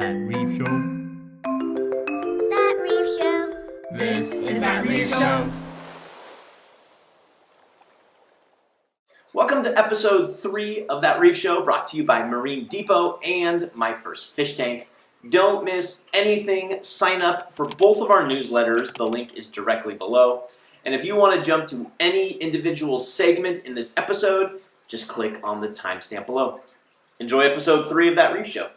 That Reef Show. That Reef Show. This is That Reef Show. Welcome to episode 3 of That Reef Show, brought to you by Marine Depot and My First Fish Tank. Don't miss anything. Sign up for both of our newsletters. The link is directly below. And if you want to jump to any individual segment in this episode, just click on the timestamp below. Enjoy episode 3 of That Reef Show.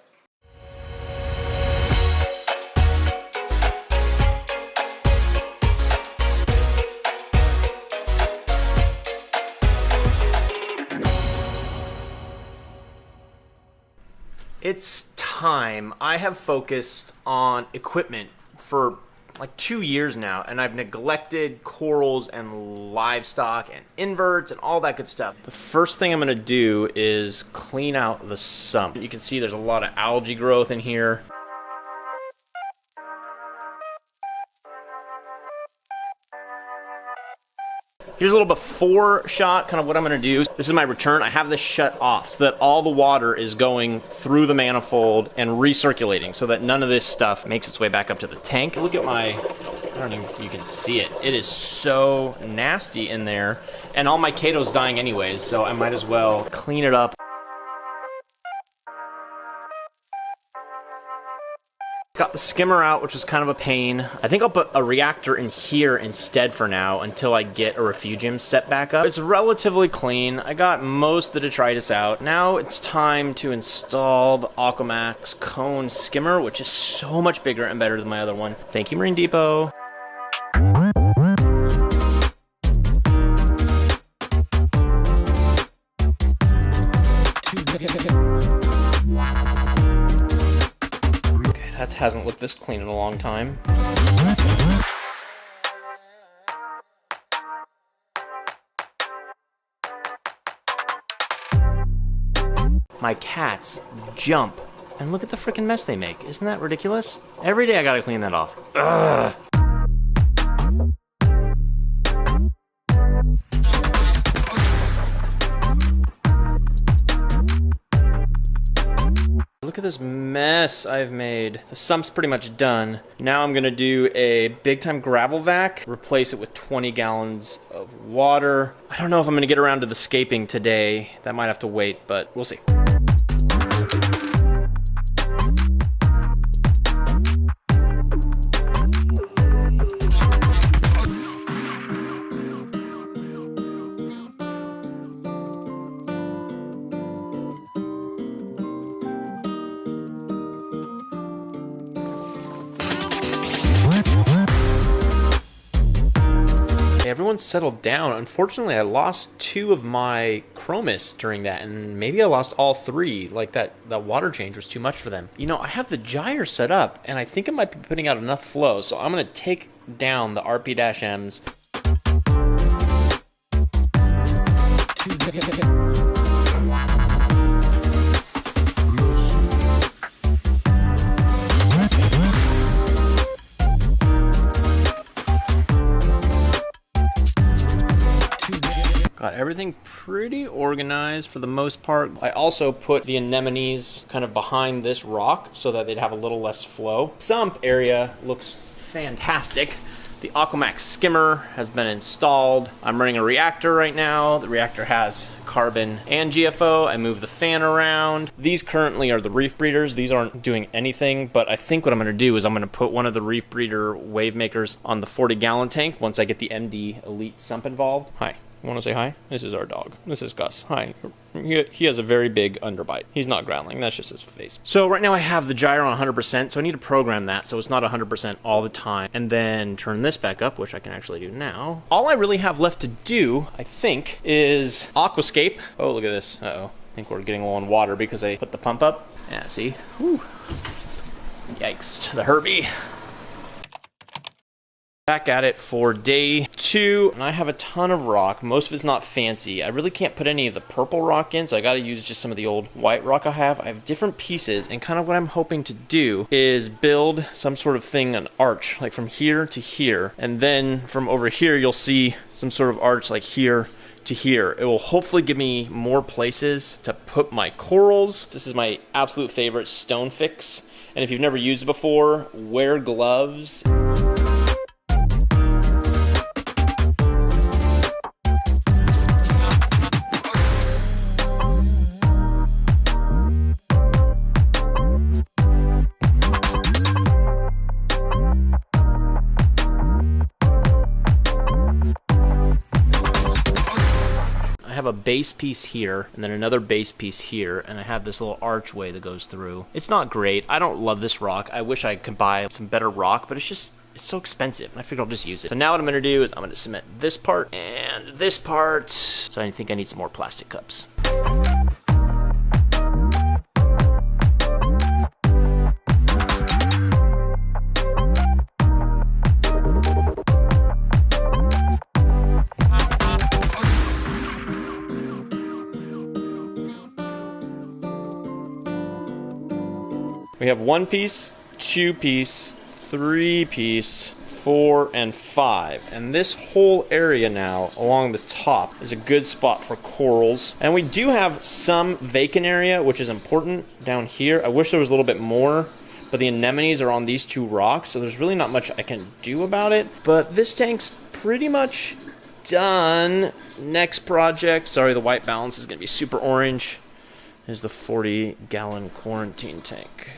It's time. I have focused on equipment for like 2 years now, and I've neglected corals and livestock and inverts and all that good stuff. The first thing I'm going to do is clean out the sump. You can see there's a lot of algae growth in here. Here's a little before shot, kind of what I'm going to do. This is my return. I have this shut off so that all the water is going through the manifold and recirculating so that none of this stuff makes its way back up to the tank. Look at my, I don't know if you can see it. It is so nasty in there. And all my Cato's dying anyways, so I might as well clean it up. Got the skimmer out, which was kind of a pain. I think I'll put a reactor in here instead for now until I get a refugium set back up. It's relatively clean. I got most of the detritus out. Now it's time to install the Aquamax cone skimmer, which is so much bigger and better than my other one. Thank you, Marine Depot. That hasn't looked this clean in a long time. My cats jump, and look at the freaking mess they make. Isn't that ridiculous? Every day I gotta clean that off. Ugh. Look at this mess I've made. The sump's pretty much done. Now I'm gonna do a big time gravel vac, replace it with 20 gallons of water. I don't know if I'm gonna get around to the scaping today. That might have to wait, but we'll see. Everyone's settled down. Unfortunately, I lost 2 of my chromis during that, and maybe I lost all 3. Like that water change was too much for them. You know, I have the gyre set up, and I think it might be putting out enough flow, so I'm going to take down the RP-Ms. Got everything pretty organized for the most part. I also put the anemones kind of behind this rock so that they'd have a little less flow. Sump area looks fantastic. The Aquamax skimmer has been installed. I'm running a reactor right now. The reactor has carbon and GFO. I move the fan around. These currently are the reef breeders. These aren't doing anything, but I think what I'm gonna do is I'm gonna put one of the reef breeder wave makers on the 40-gallon tank once I get the MD Elite sump involved. Hi. You want to say hi? This is our dog. This is Gus. Hi. He has a very big underbite. He's not growling. That's just his face. So right now I have the gyro on 100%, so I need to program that so it's not 100% all the time. And then turn this back up, which I can actually do now. All I really have left to do, I think, is aquascape. Oh, look at this. Uh-oh. I think we're getting low on water because I put the pump up. Yeah, see? Whew. Yikes. The Herbie. Back at it for day 2, and I have a ton of rock. Most of it's not fancy. I really can't put any of the purple rock in, so I gotta use just some of the old white rock I have. I have different pieces, and kind of what I'm hoping to do is build some sort of thing, an arch, like from here to here, and then from over here you'll see some sort of arch like here to here. It will hopefully give me more places to put my corals. This is my absolute favorite stone fix. And if you've never used it before, wear gloves. I have a base piece here and then another base piece here, and I have this little archway that goes through. It's not great. I don't love this rock. I wish I could buy some better rock, but it's so expensive, and I figured I'll just use it. So now what I'm gonna do is I'm gonna cement this part and this part. So I think I need some more plastic cups. We have 1 piece, 2 piece, 3 piece, 4, and 5. And this whole area now along the top is a good spot for corals. And we do have some vacant area, which is important down here. I wish there was a little bit more, but the anemones are on these 2 rocks, so there's really not much I can do about it. But this tank's pretty much done. Next project, sorry, the white balance is gonna be super orange, is the 40-gallon quarantine tank.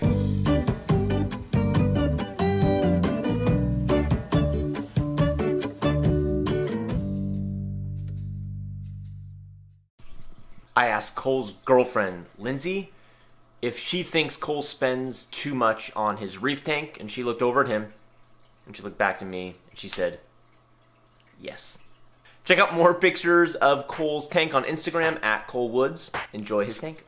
I asked Cole's girlfriend, Lindsay, if she thinks Cole spends too much on his reef tank, and she looked over at him, and she looked back to me, and she said, yes. Check out more pictures of Cole's tank on Instagram at Cole Woods. Enjoy his tank.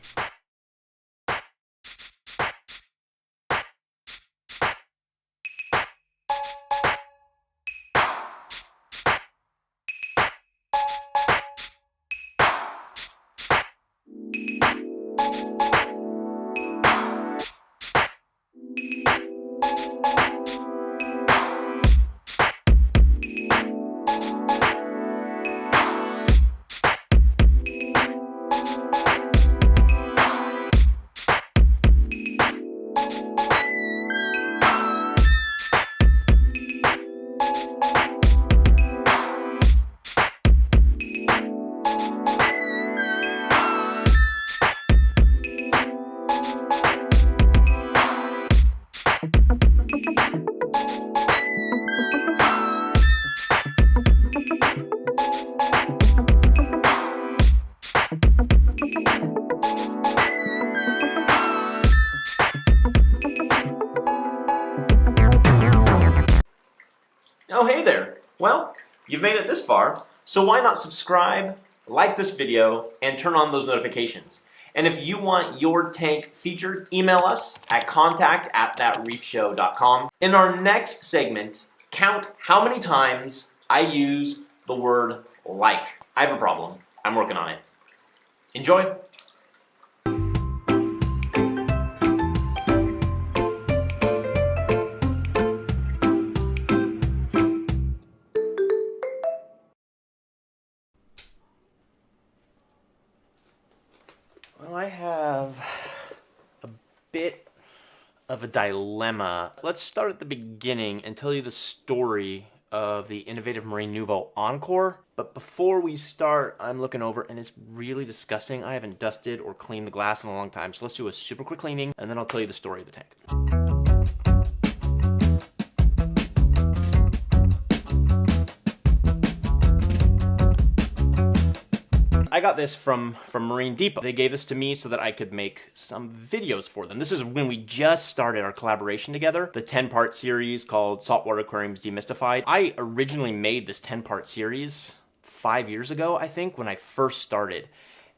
Oh, hey there. Well, you've made it this far, so why not subscribe, like this video, and turn on those notifications. And if you want your tank featured, email us at contact@thatreefshow.com. In our next segment, count how many times I use the word like. I have a problem. I'm working on it. Enjoy. Well, I have a bit of a dilemma. Let's start at the beginning and tell you the story of the innovative Marine Nouveau Encore. But before we start, I'm looking over and it's really disgusting. I haven't dusted or cleaned the glass in a long time. So let's do a super quick cleaning and then I'll tell you the story of the tank. I got this from Marine Depot. They gave this to me so that I could make some videos for them. This is when we just started our collaboration together, the 10-part series called Saltwater Aquariums Demystified. I originally made this 10-part series 5 years ago, I think, when I first started.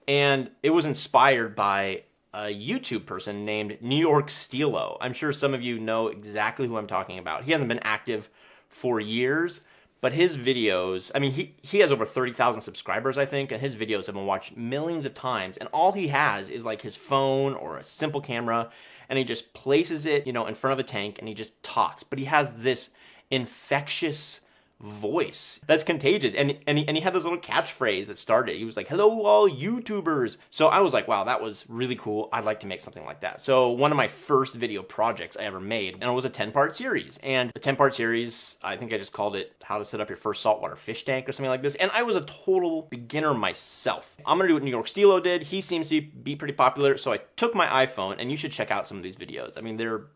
And it was inspired by a YouTube person named New York Steelo. I'm sure some of you know exactly who I'm talking about. He hasn't been active for years, but his videos, I mean, he has over 30,000 subscribers, I think, and his videos have been watched millions of times, and all he has is like his phone or a simple camera, and he just places it, you know, in front of a tank, and he just talks. But he has this infectious voice that's contagious. And he had this little catchphrase that started. He was like, "Hello, all YouTubers." So I was like, wow, that was really cool. I'd like to make something like that. So one of my first video projects I ever made, and it was a 10-part series. And the 10-part series, I think I just called it How to Set Up Your First Saltwater Fish Tank or something like this. And I was a total beginner myself. I'm gonna do what New York Stilo did. He seems to be pretty popular. So I took my iPhone, and you should check out some of these videos. I mean, they're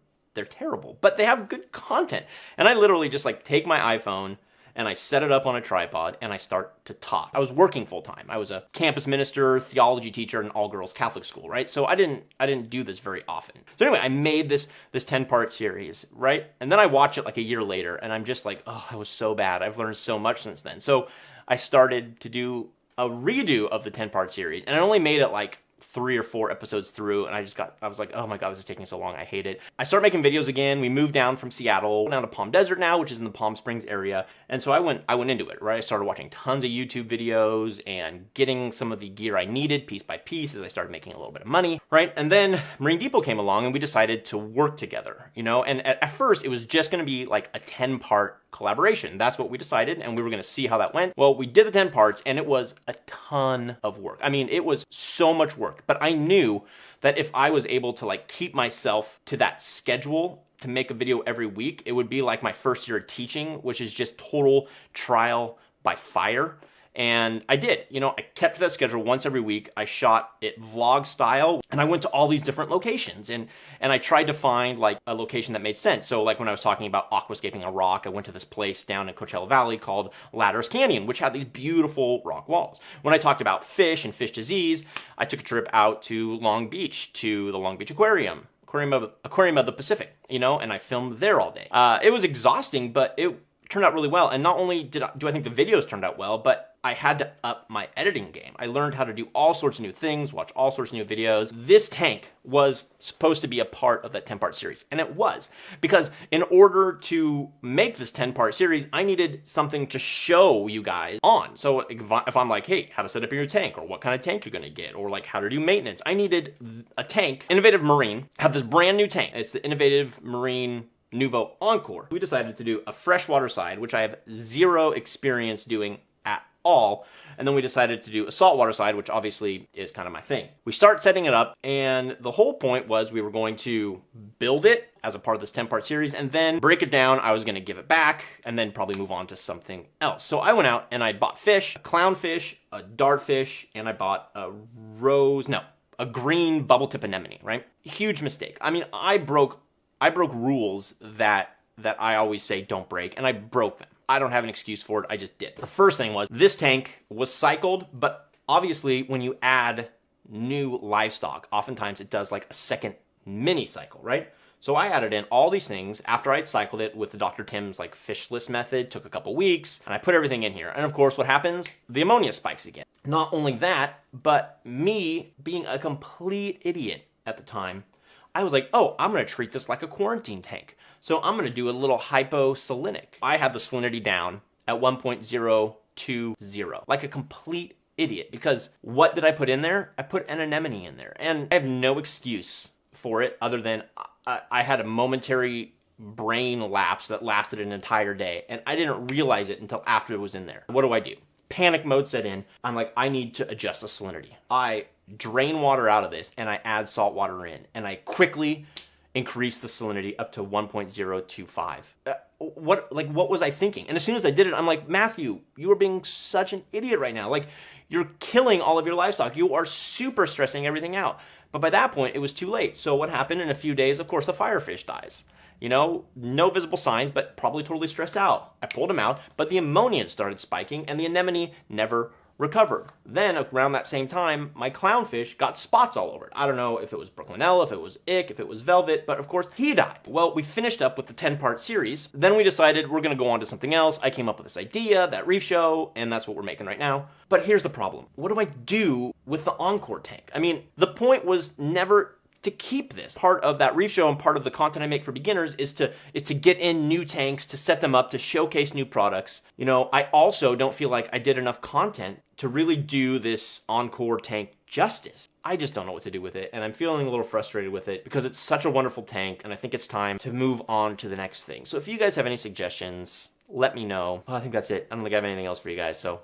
terrible, but they have good content. And I literally just like take my iPhone and I set it up on a tripod and I start to talk. I was working full time. I was a campus minister, theology teacher in an all-girls Catholic school, right? So I didn't do this very often. So anyway, I made this 10-part series, right? And then I watch it like a year later and I'm just like, oh, that was so bad. I've learned so much since then. So I started to do a redo of the 10-part series, and I only made it like 3 or 4 episodes through, and I was like, oh my god, this is taking so long, I hate it. I started making videos again. We moved down from Seattle down to Palm Desert now, which is in the Palm Springs area, and so I went into it, right? I started watching tons of YouTube videos and getting some of the gear I needed piece by piece as I started making a little bit of money, right? And then Marine Depot came along and we decided to work together, you know? And at first it was just gonna be like a 10-part collaboration. That's what we decided, and we were going to see how that went. Well, we did the 10 parts, and it was a ton of work. I mean, it was so much work, but I knew that if I was able to like keep myself to that schedule to make a video every week, it would be like my first year of teaching, which is just total trial by fire. And I did, you know, I kept to that schedule once every week. I shot it vlog style, and I went to all these different locations, and I tried to find like a location that made sense. So like when I was talking about aquascaping a rock, I went to this place down in Coachella Valley called Ladders Canyon, which had these beautiful rock walls. When I talked about fish and fish disease, I took a trip out to Long Beach, to the Long Beach Aquarium of the Pacific, you know, and I filmed there all day. It was exhausting, but it turned out really well. And not only do I think the videos turned out well, but I had to up my editing game. I learned how to do all sorts of new things, watch all sorts of new videos. This tank was supposed to be a part of that 10-part series, and it was. Because in order to make this 10-part series, I needed something to show you guys on. So if I'm like, hey, how to set up your tank, or what kind of tank you're gonna get, or like how to do maintenance, I needed a tank. Innovative Marine have this brand new tank. It's the Innovative Marine Nouveau Encore. We decided to do a freshwater side, which I have zero experience doing at all. And then we decided to do a saltwater side, which obviously is kind of my thing. We start setting it up, and the whole point was we were going to build it as a part of this 10-part series and then break it down. I was going to give it back and then probably move on to something else. So I went out and I bought fish, a clownfish, a dartfish, and I bought a green bubble tip anemone, right? Huge mistake. I mean, I broke rules that I always say don't break, and I broke them. I don't have an excuse for it, I just did. The first thing was, this tank was cycled, but obviously when you add new livestock, oftentimes it does like a second mini cycle, right? So I added in all these things after I'd cycled it with the Dr. Tim's like fishless method, took a couple weeks, and I put everything in here. And of course, what happens? The ammonia spikes again. Not only that, but me being a complete idiot at the time, I was like, oh, I'm gonna treat this like a quarantine tank. So I'm gonna do a little hyposalinic. I had the salinity down at 1.020, like a complete idiot, because what did I put in there? I put an anemone in there, and I have no excuse for it other than I had a momentary brain lapse that lasted an entire day, and I didn't realize it until after it was in there. What do? Panic mode set in. I'm like, I need to adjust the salinity. I drain water out of this and I add salt water in, and I quickly increase the salinity up to 1.025. What was I thinking? And as soon as I did it, I'm like, Matthew, you are being such an idiot right now. Like, you're killing all of your livestock. You are super stressing everything out. But by that point, it was too late. So what happened in a few days? Of course, the firefish dies. You know, no visible signs, but probably totally stressed out. I pulled him out, but the ammonia started spiking, and the anemone never recovered. Then around that same time, my clownfish got spots all over it. I don't know if it was Brooklynella, if it was ick, if it was velvet, but of course he died. Well, we finished up with the 10-part series. Then we decided we're gonna go on to something else. I came up with this idea, That Reef Show, and that's what we're making right now. But here's the problem. What do I do with the Encore tank? I mean, the point was never to keep this. Part of That Reef Show and part of the content I make for beginners is to get in new tanks, to set them up, to showcase new products. You know, I also don't feel like I did enough content to really do this Encore tank justice. I just don't know what to do with it, and I'm feeling a little frustrated with it because it's such a wonderful tank, and I think it's time to move on to the next thing. So if you guys have any suggestions, let me know. I think that's it. I don't think I have anything else for you guys, so.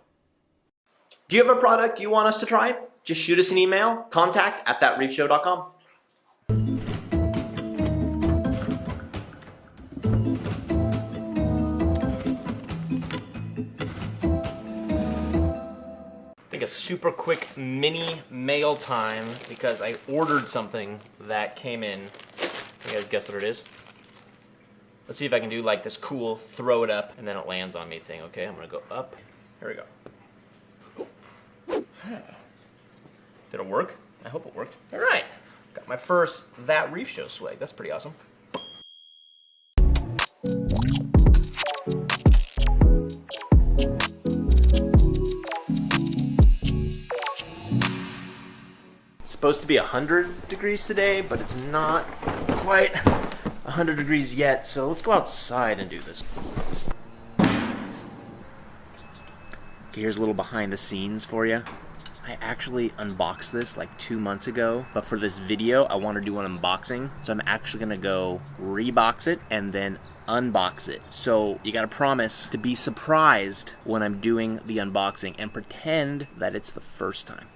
Do you have a product you want us to try? Just shoot us an email, contact@thatreefshow.com. A super quick mini mail time because I ordered something that came in. You guys guess what it is? Let's see if I can do like this cool throw it up and then it lands on me thing. Okay, I'm gonna go up. Here we go. Did it work? I hope it worked. All right, got my first That Reef Show swag. That's pretty awesome. Supposed to be 100 degrees today, but it's not quite 100 degrees yet, so let's go outside and do this. Okay, here's a little behind the scenes for you. I actually unboxed this like 2 months ago, but for this video I want to do an unboxing, so I'm actually gonna go rebox it and then unbox it. So you gotta promise to be surprised when I'm doing the unboxing and pretend that it's the first time.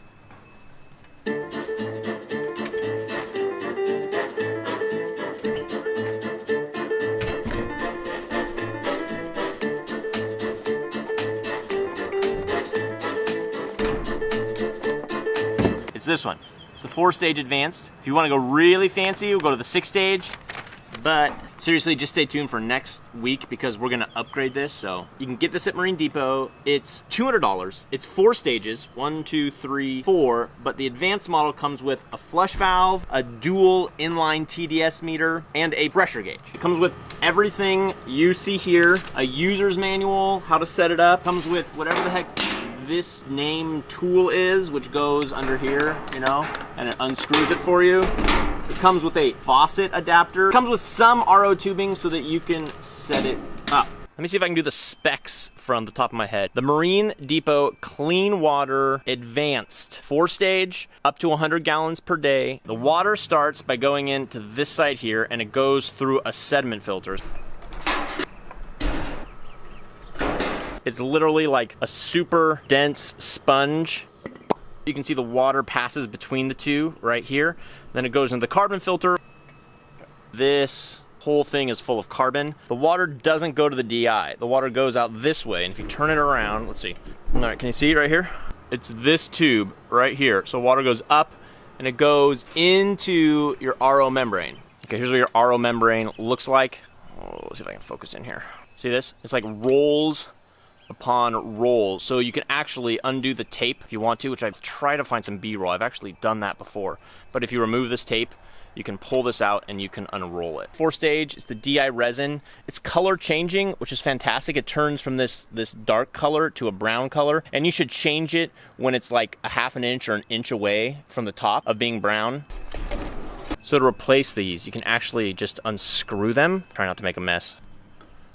It's this one. It's the 4-stage advanced. If you want to go really fancy, we'll go to the 6-stage. But seriously, just stay tuned for next week because we're gonna upgrade this. So you can get this at Marine Depot. It's $200. It's 4 stages, 1, 2, 3, 4. But the advanced model comes with a flush valve, a dual inline TDS meter, and a pressure gauge. It comes with everything you see here, a user's manual, how to set it up. Comes with whatever the heck this name tool is, which goes under here, you know, and it unscrews it for you. It comes with a faucet adapter. It comes with some RO tubing so that you can set it up. Let me see if I can do the specs from the top of my head. The Marine Depot Kleanwater Advanced 4-stage, up to 100 gallons per day. The water starts by going into this side here and it goes through a sediment filter. It's literally like a super dense sponge. You can see the water passes between the two right here. Then it goes into the carbon filter. This whole thing is full of carbon. The water doesn't go to the DI. The water goes out this way. And if you turn it around, let's see. All right, can you see it right here? It's this tube right here. So water goes up and it goes into your RO membrane. Okay, here's what your RO membrane looks like. Oh, let's see if I can focus in here. See this? It's like rolls upon roll, so you can actually undo the tape if you want to, which I've tried to find some B-roll. I've actually done that before, but if you remove this tape you can pull this out and you can unroll it. 4-stage, it's the DI resin. It's color changing, which is fantastic. It turns from this dark color to a brown color, and you should change it when it's like a ½ inch or an inch away from the top of being brown. So to replace these, you can actually just unscrew them. Try not to make a mess.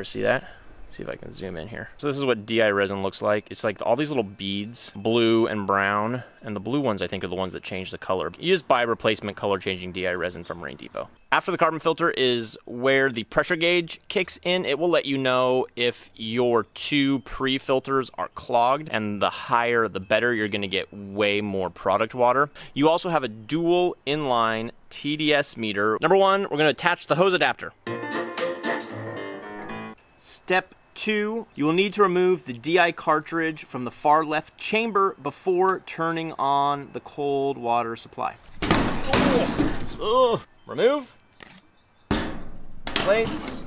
See that? See if I can zoom in here. So this is what DI resin looks like. It's like all these little beads, blue and brown, and the blue ones I think are the ones that change the color. You just buy replacement color changing DI resin from Marine Depot. After the carbon filter is where the pressure gauge kicks in. It will let you know if your 2 pre-filters are clogged, and the higher the better. You're gonna get way more product water. You also have a dual inline TDS meter. Number 1, we're gonna attach the hose adapter. Step 2, you will need to remove the DI cartridge from the far left chamber before turning on the cold water supply. So, remove, place,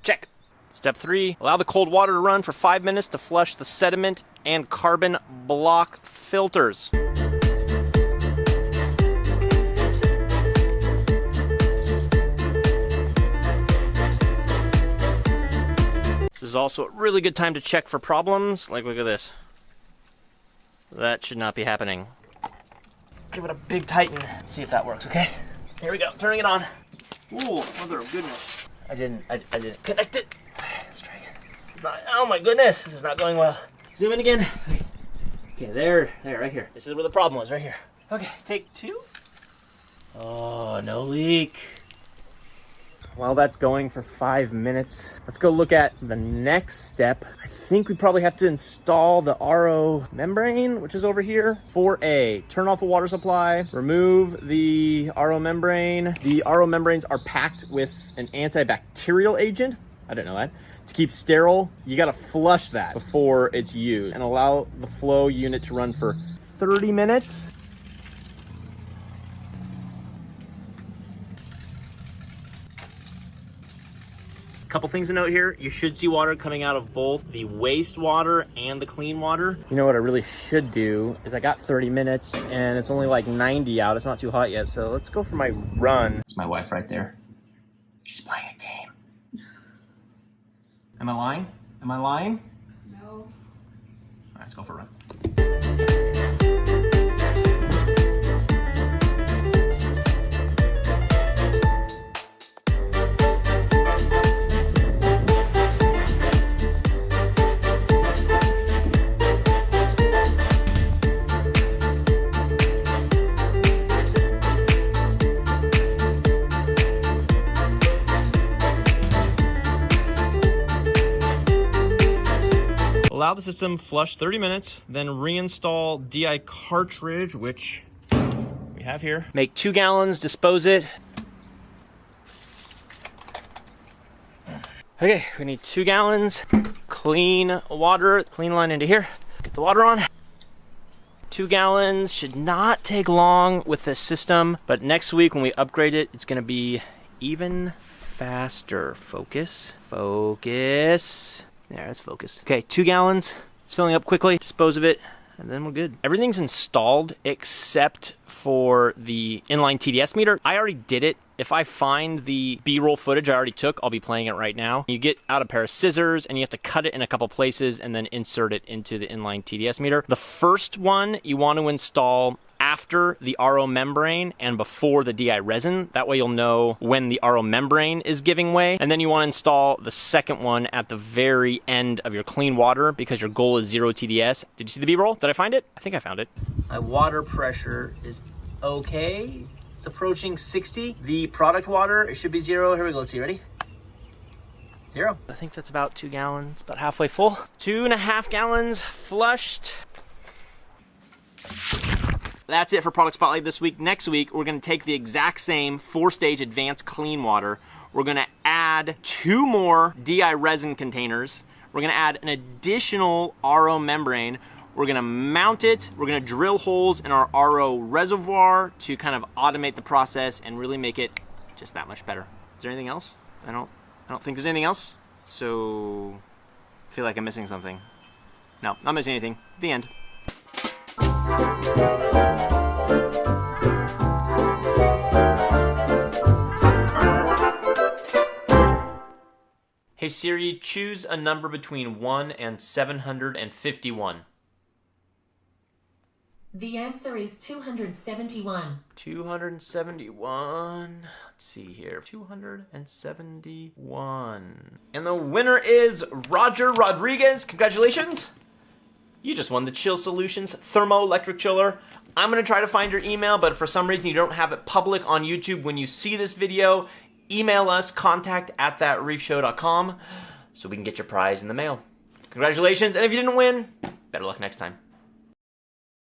check. Step 3, allow the cold water to run for 5 minutes to flush the sediment and carbon block filters. This is also a really good time to check for problems. Like, look at this. That should not be happening. Give it a big tighten. Let's see if that works, okay? Here we go, turning it on. Ooh, mother of goodness. I didn't connect it. Let's try again. It's not, oh my goodness, this is not going well. Zoom in again. Okay, there, right here. This is where the problem was, right here. Okay, take 2. Oh, no leak. While that's going for 5 minutes, let's go look at the next step. I think we probably have to install the RO membrane, which is over here. 4A, turn off the water supply, remove the RO membrane. The RO membranes are packed with an antibacterial agent. I didn't know that. To keep sterile, you gotta flush that before it's used and allow the flow unit to run for 30 minutes. Couple things to note here. You should see water coming out of both the wastewater and the clean water. You know what I really should do is I got 30 minutes and it's only like 90 out. It's not too hot yet. So let's go for my run. It's my wife right there. She's playing a game. Am I lying? Am I lying? No. All right, let's go for a run. Allow the system flush 30 minutes, then reinstall DI cartridge, which we have here. Make 2 gallons, dispose it. Okay, we need 2 gallons, clean water, clean line into here. Get the water on. 2 gallons should not take long with this system, but next week when we upgrade it, it's gonna be even faster. Focus, focus. There, that's focused. Okay, 2 gallons. It's filling up quickly. Dispose of it, and then we're good. Everything's installed except for the inline TDS meter. I already did it. If I find the B-roll footage I already took, I'll be playing it right now. You get out a pair of scissors, and you have to cut it in a couple places, and then insert it into the inline TDS meter. The first one you want to install after the RO membrane and before the DI resin. That way you'll know when the RO membrane is giving way. And then you want to install the second one at the very end of your clean water because your goal is 0 TDS. Did you see the B-roll? Did I find it? I think I found it. My water pressure is okay. It's approaching 60. The product water, it should be 0. Here we go. Let's see. Ready? 0. I think that's about 2 gallons, about halfway full. 2.5 gallons flushed. That's it for Product Spotlight this week. Next week, we're gonna take the exact same 4-stage advanced clean water. We're gonna add 2 more DI resin containers. We're gonna add an additional RO membrane. We're gonna mount it. We're gonna drill holes in our RO reservoir to kind of automate the process and really make it just that much better. Is there anything else? I don't think there's anything else. So I feel like I'm missing something. No, not missing anything. The end. Hey Siri, choose a number between 1 and 751. The answer is 271. 271. Let's see here. 271. And the winner is Roger Rodriguez. Congratulations. You just won the Chill Solutions Thermoelectric Chiller. I'm going to try to find your email, but if for some reason you don't have it public on YouTube when you see this video, email us, contact@thatreefshow.com, so we can get your prize in the mail. Congratulations, and if you didn't win, better luck next time.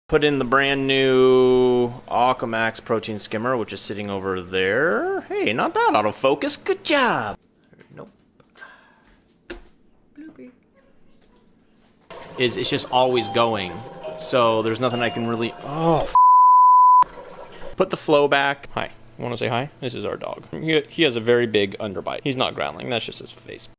Put in the brand new Aquamax protein skimmer, which is sitting over there. Hey, not bad, autofocus. Good job. Nope. Bloopy. It's just always going, so there's nothing I can really... Oh, put the flow back. Hi. Want to say hi? This is our dog. He has a very big underbite. He's not growling. That's just his face.